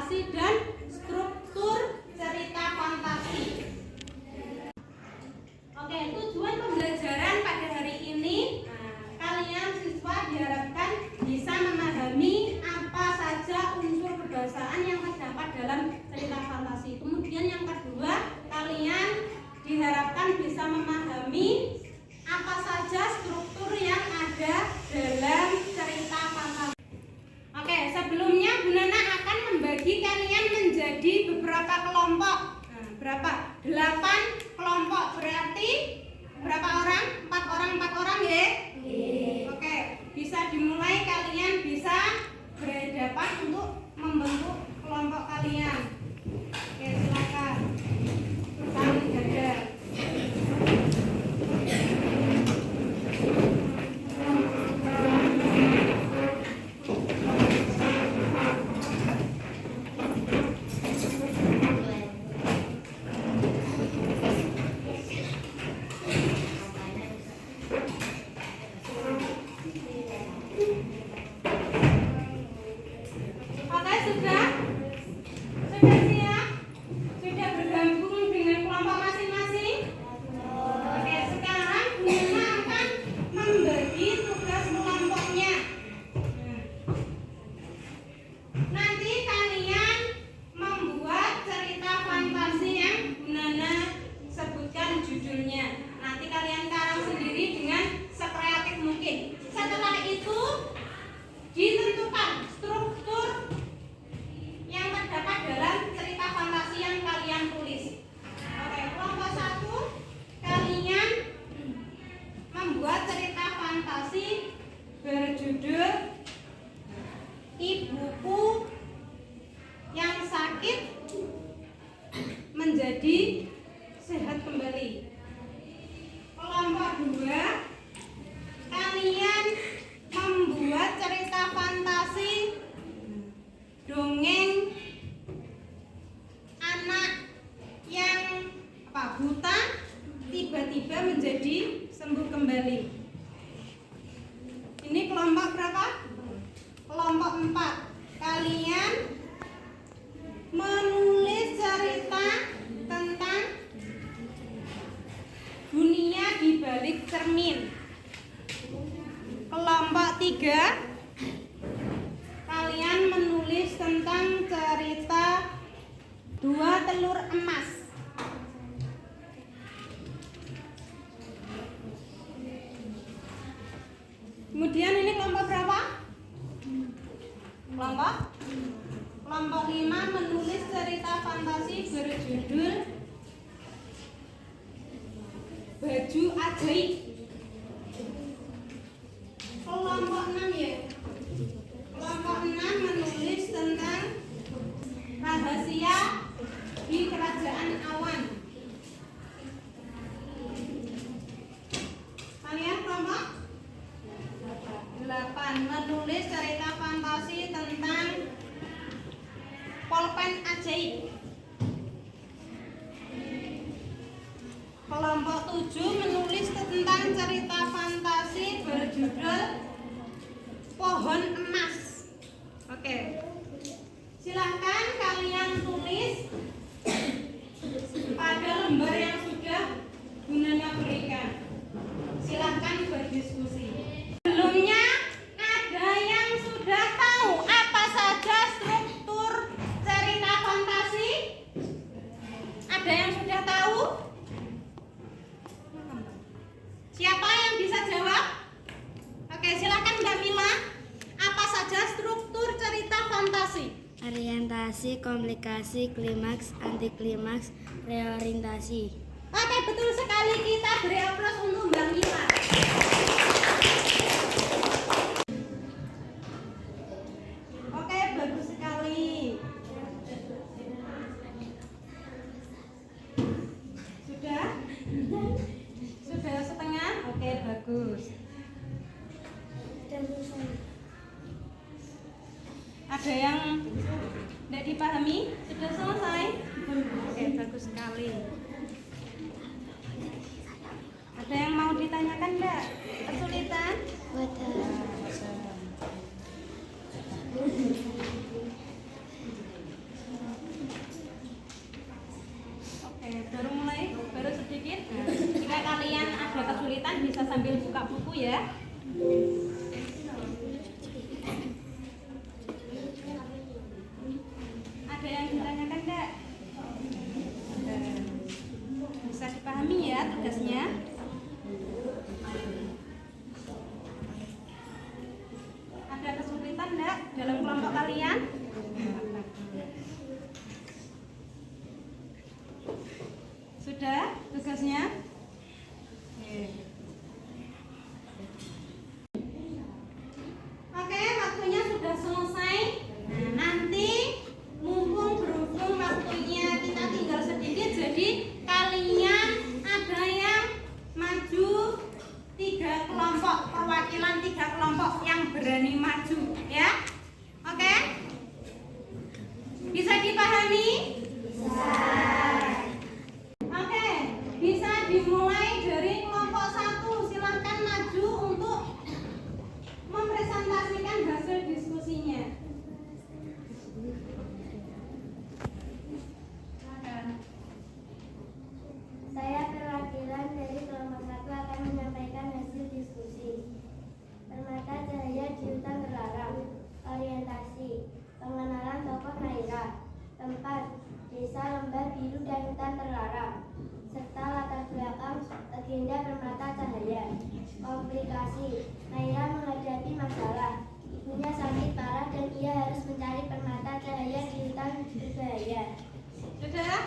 fantasi dan struktur cerita fantasi. Oke, tujuan pembelajaran pada hari ini, kalian siswa diharapkan bisa memahami apa saja unsur kebahasaan yang terdapat dalam cerita fantasi. Kemudian yang kedua, kalian diharapkan bisa memahami apa saja struktur yang ada dalam cerita fantasi. Oke, sebelumnya Bu Nana akan membagi kalian menjadi beberapa kelompok. Berapa? 8 kelompok. Berarti berapa orang? 4 orang ya? Oke, bisa dimulai, kalian bisa berhadapan untuk membentuk kelompok kalian. Oke, silakan. Saling dada. Berjudul Ibuku yang sakit menjadi sehat kembali. Kelompok 2, kalian membuat cerita fantasi dongeng anak yang buta tiba-tiba menjadi sembuh kembali. Ini kelompok berapa? Kelompok 4. Kalian menulis cerita tentang dunia di balik cermin. Kelompok 3. Kalian menulis tentang cerita 2 telur emas. Kemudian ini kelompok berapa? Kelompok 5 menulis cerita fantasi berjudul Baju Ajaib. Kelompok 6 ya. Kelompok 6 menulis tentang rahasia di kerajaan awan. Kalian kelompok 8 menulis cerita fantasi tentang pulpen ajaib. Kelompok 7 menulis tentang cerita fantasi berjudul Pohon Emas. Oke, silahkan kalian tulis pada lembar yang sudah Bu Nana berikan. Silahkan berdiskusi. Sebelumnya, ada yang sudah tahu apa saja struktur cerita fantasi? Ada yang sudah tahu? Siapa yang bisa jawab? Oke, silakan Mbak Mila. Apa saja struktur cerita fantasi? Orientasi, komplikasi, klimaks, antiklimaks, reorientasi. Oke, betul sekali. Kita beri aplaus untuk Mbak Mila. Oke, bagus sekali. Sudah? Sudah setengah? Oke, bagus. Ada yang tidak dipahami? Sudah selesai? Oke, bagus sekali. Ada yang mau ditanyakan, Mbak? Kesulitan? Wadah. ya. Ada yang ditanyakan enggak? Bisa dipahami ya tugasnya? Ada kesulitan enggak dalam kelompok kalian? Sudah tugasnya? Oke, waktunya sudah selesai. Nah, nanti mumpung berhubung waktunya kita tinggal sedikit, jadi kalian ada yang maju 3 kelompok, perwakilan 3 kelompok yang berani maju, ya. Oke? Bisa dipahami? Oke, bisa dimulai dari kelompok 1. Silahkan maju untuk mempresentasikan hasil diskusinya. Saya perwakilan dari kelompok 1 akan menyampaikan hasil diskusi. Permata cahaya di hutan terlarang. Orientasi. Pengenalan tokoh Naira. Tempat. Desa Lembah Biru dan hutan terlarang. Serta latar belakang legenda permata cahaya. Komplikasi. Naira menghadapi masalah. Ibunya sakit parah dan ia harus mencari permata cahaya di hutan berbahaya. Sudah?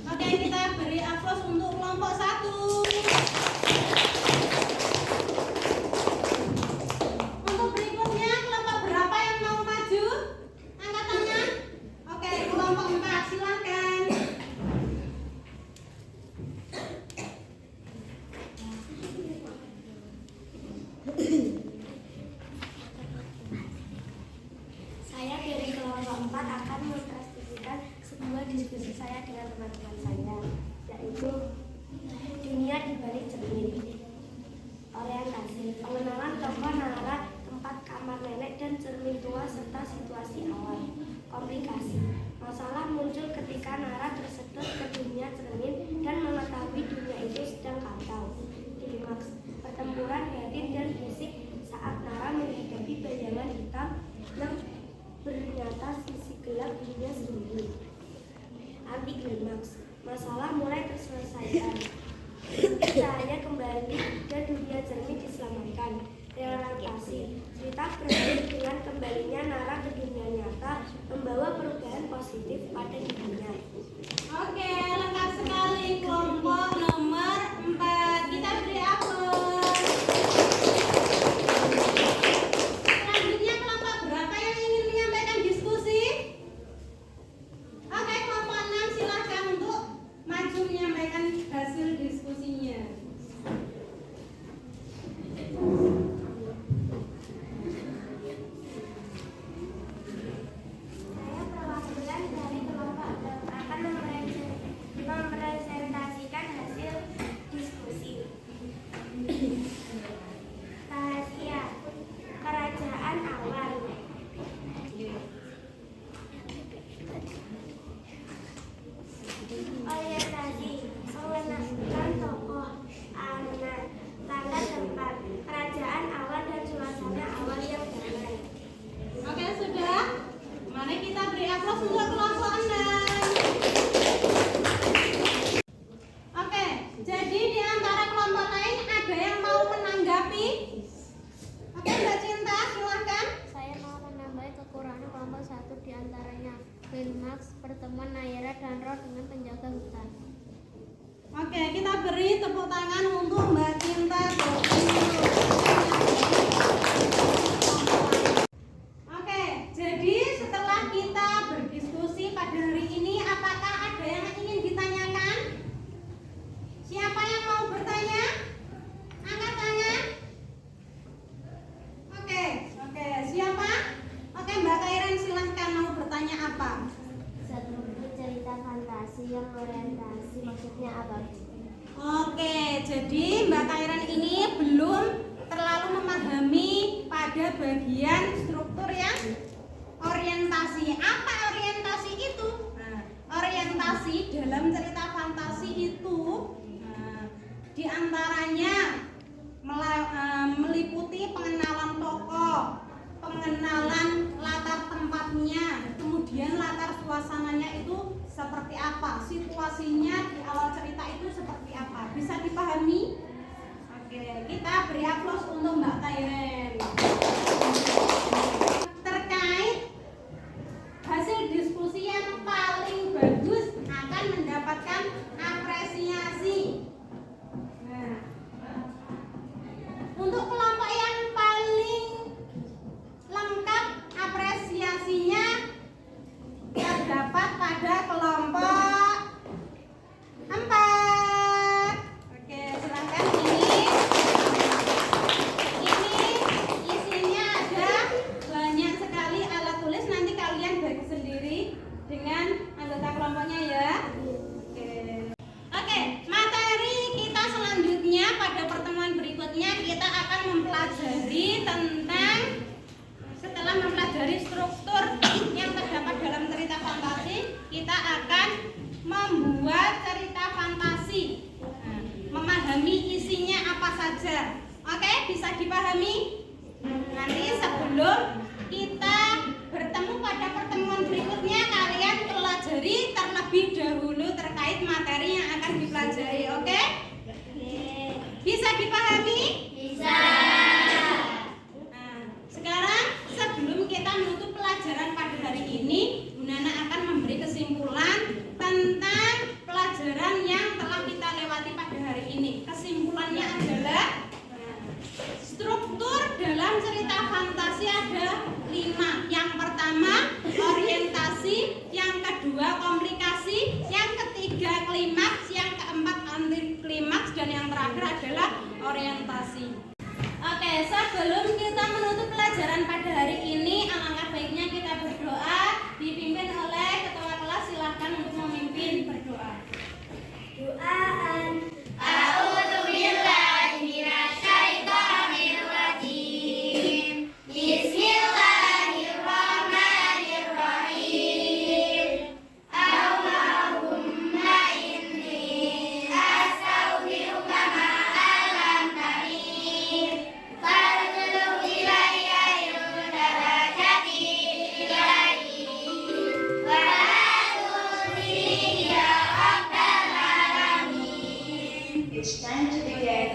Oke, kita beri aplaus untuk kelompok 1. Untuk berikutnya, kelompok berapa yang mau maju? Angkat tangan. Oke, kelompok 4, silakan. Saya dari kelompok 4 akan mempresentasikan sebuah diskusi saya dengan teman-teman saya, yaitu dunia di balik cermin. Orientasi, pengenalan tokoh Nara, tempat kamar nenek dan cermin tua serta situasi awal. Komplikasi, masalah muncul ketika Nara tersedot ke dunia cermin dan mengetahui dunia itu sedang kacau. Klimaks, pertempuran batin dan fisik saat Nara menghadapi bayangan hitam yang ternyata sisi gelap dunia sendiri. Anti klimaks, masalah mulai terselesaikan. Cahaya kembali ke dunia cermin diselamatkan. Relaksasi, cerita berbeda dengan kembalinya Nara ke dunia nyata membawa perubahan positif pada dirinya. Oke, lengkap sekali kelompok nomor 4. Kita beri aplaus. Selanjutnya kelompok berapa yang ingin menyampaikan diskusi? Oke, kelompok 6 silahkan untuk maju menyampaikan hasil diskusinya. Saya perwakilan dari kelompok 6 akan mempresentasikan hasil diskusi. Rahasia kerajaan awal. Orientasi, mengenalkan tokoh anak, tanda tempat, kerajaan awal dan suasana awal yang damai. Oke, sudah. Mari kita beri aplaus untuk kelompok 6. Oke, jadi di antara kelompok lain ada yang mau menanggapi? Oke, Mbak Cinta, silahkan. Saya mau menambah kekurangan kelompok 1 diantaranya klimaks, pertemuan Naira dan Roh dengan penjaga hutan. Oke, kita beri tepuk tangan untuk Mbak Cinta. Oke, jadi setelah kita berdiskusi pada hari ini, apakah ada yang ingin ditanyakan? Siapa yang mau bertanya? Angkat tangan. Oke, siapa? Oke, Mbak Kairan silahkan mau bertanya apa? Satu cerita fantasi yang orientasi maksudnya apa? Oke, jadi Mbak Kairan ini belum terlalu memahami pada bagian struktur yang orientasi. Apa orientasi itu? Nah, orientasi dalam cerita fantasi itu diantaranya meliputi ini pengenalan tokoh, pengenalan latar tempatnya, kemudian latar suasananya itu seperti apa, situasinya di awal cerita itu seperti apa. Bisa dipahami? Oke, kita beri aplaus untuk Mbak Tairen. Terkait hasil diskusi yang paling bagus akan mendapatkan apresiasi. Nah, untuk kelompok yang paling lengkap apresiasinya terdapat pada kelompok 4. Oke, silakan ini isinya ada banyak sekali alat tulis, nanti kalian bagi sendiri dengan anggota kelompoknya ya. Oke, materi kita selanjutnya pada pertemuan berikutnya kita akan mempelajari tentang, setelah mempelajari struktur yang terdapat dalam cerita fantasi, kita akan membuat cerita fantasi. Nah, memahami isinya apa saja. Oke, bisa dipahami? Nanti sebelum kita bertemu pada pertemuan berikutnya, kalian pelajari terlebih dahulu terkait materi yang akan dipelajari. Oke? Bisa dipahami? Bisa. Nah, sekarang sebelum kita menutup pelajaran pada hari ini, Bu Nana akan memberi kesimpulan tentang pelajaran yang telah kita lewati pada hari ini. Kesimpulannya adalah struktur dalam cerita fantasi ada 5. Yang pertama orientasi, yang kedua komplikasi, yang ketiga klimaks, yang keempat anti klimaks, dan yang terakhir adalah orientasi. Oke, sebelum kita menutup pelajaran pada hari ini, alangkah baiknya kita berdoa dipimpin oleh ketua kelas. Silahkan untuk memimpin berdoa. Doaan. It's time to begin.